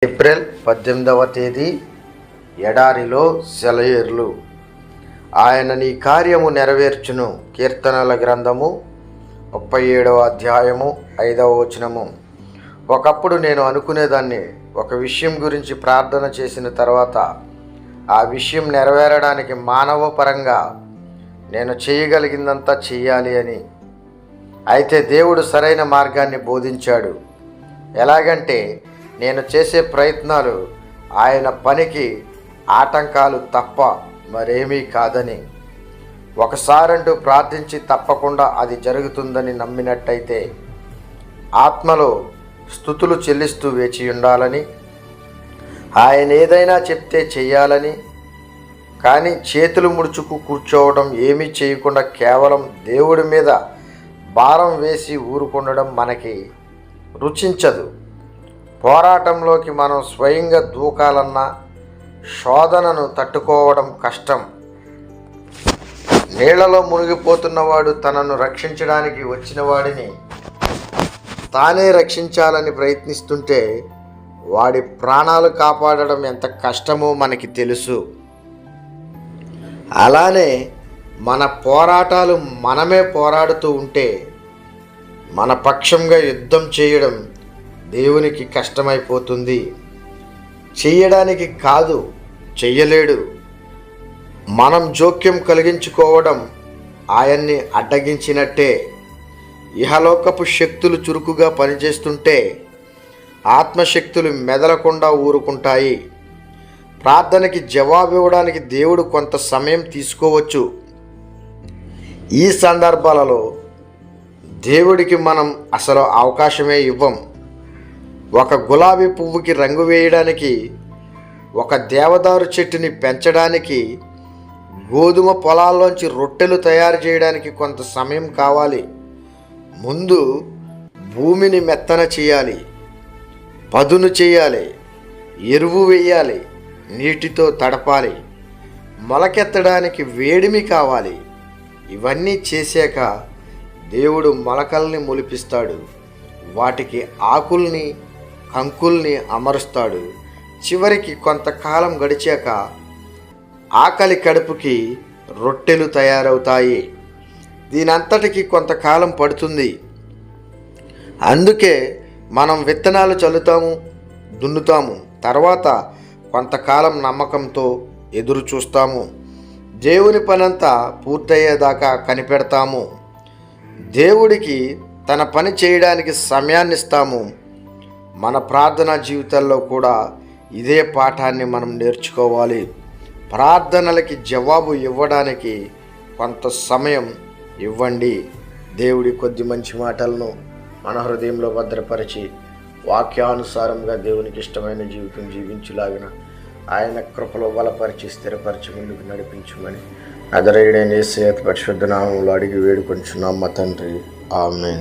April 18వ తేదీ ఎడారిలో సెలయేర్లు. ఆయన నీ కార్యము నెరవేర్చును. కీర్తనల గ్రంథము 37వ అధ్యాయము 5వ వచనము. ఒకప్పుడు నేను అనుకునేదాన్ని, ఒక విషయం గురించి ప్రార్థన చేసిన తర్వాత ఆ విషయం నెరవేరడానికి మానవ పరంగా నేను చేయగలిగిందంతా చెయ్యాలి అని. అయితే దేవుడు సరైన మార్గాన్ని బోధించాడు. ఎలాగంటే, నేను చేసే ప్రయత్నాలు ఆయన పనికి ఆటంకాలు తప్ప మరేమీ కాదని. ఒకసారంటూ ప్రార్థించి తప్పకుండా అది జరుగుతుందని నమ్మినట్టయితే ఆత్మలో స్తుతులు చెల్లిస్తూ వేచి ఉండాలని, ఆయన ఏదైనా చెప్తే చెయ్యాలని. కానీ చేతులు ముడుచుకు కూర్చోవడం, ఏమీ చేయకుండా కేవలం దేవుడి మీద భారం వేసి ఊరుకుండడం మనకి రుచించదు. పోరాటంలోకి మనం స్వయంగా దూకాలన్నా శోధనను తట్టుకోవడం కష్టం. నీళ్లలో మునిగిపోతున్నవాడు తనను రక్షించడానికి వచ్చిన వాడిని తానే రక్షించాలని ప్రయత్నిస్తుంటే వాడి ప్రాణాలు కాపాడడం ఎంత కష్టమో మనకి తెలుసు. అలానే మన పోరాటాలు మనమే పోరాడుతూ ఉంటే మన పక్షంగా యుద్ధం చేయడం దేవునికి కష్టమైపోతుంది. చెయ్యడానికి కాదు, చెయ్యలేడు. మనం జోక్యం కలిగించుకోవడం ఆయన్ని అడ్డగించినట్టే. ఇహలోకపు శక్తులు చురుకుగా పనిచేస్తుంటే ఆత్మశక్తులు మెదలకుండా ఊరుకుంటాయి. ప్రార్థనకి జవాబు ఇవ్వడానికి దేవుడు కొంత సమయం తీసుకోవచ్చు. ఈ సందర్భాలలో దేవుడికి మనం అసలు అవకాశమే ఇవ్వం. ఒక గులాబీ పువ్వుకి రంగు వేయడానికి, ఒక దేవదారు చెట్టుని పెంచడానికి, గోధుమ పొలాల్లోంచి రొట్టెలు తయారు చేయడానికి కొంత సమయం కావాలి. ముందు భూమిని మెత్తన చేయాలి, పదును చేయాలి, ఎరువు వేయాలి, నీటితో తడపాలి, మొలకెత్తడానికి వేడిమి కావాలి. ఇవన్నీ చేశాక దేవుడు మొలకల్ని మొలిపిస్తాడు. వాటికి ఆకుల్ని, కంకుల్ని అమరుస్తాడు. చివరికి కొంతకాలం గడిచాక ఆకలి కడుపుకి రొట్టెలు తయారవుతాయి. దీనంతటికి కొంతకాలం పడుతుంది. అందుకే మనం విత్తనాలు చల్లుతాము, దున్నుతాము. తర్వాత కొంతకాలం నమ్మకంతో ఎదురు చూస్తాము. దేవుని పనంతా పూర్తయ్యేదాకా కనిపెడతాము. దేవుడికి తన పని చేయడానికి సమయాన్ని ఇస్తాము. మన ప్రార్థనా జీవితాల్లో కూడా ఇదే పాఠాన్ని మనం నేర్చుకోవాలి. ప్రార్థనలకి జవాబు ఇవ్వడానికి కొంత సమయం ఇవ్వండి. దేవుడి కొద్ది మంచి మాటలను మన హృదయంలో భద్రపరిచి వాక్యానుసారంగా దేవునికి ఇష్టమైన జీవితం జీవించులాగిన ఆయన కృపలో బలపరిచి స్థిరపరిచి ముందుకు నడిపించమని నజరేయుడైన యేసయ్య పరిశుద్ధ నామములో అడిగి వేడుకొంచున్నాం మా తండ్రి. ఆమేన్.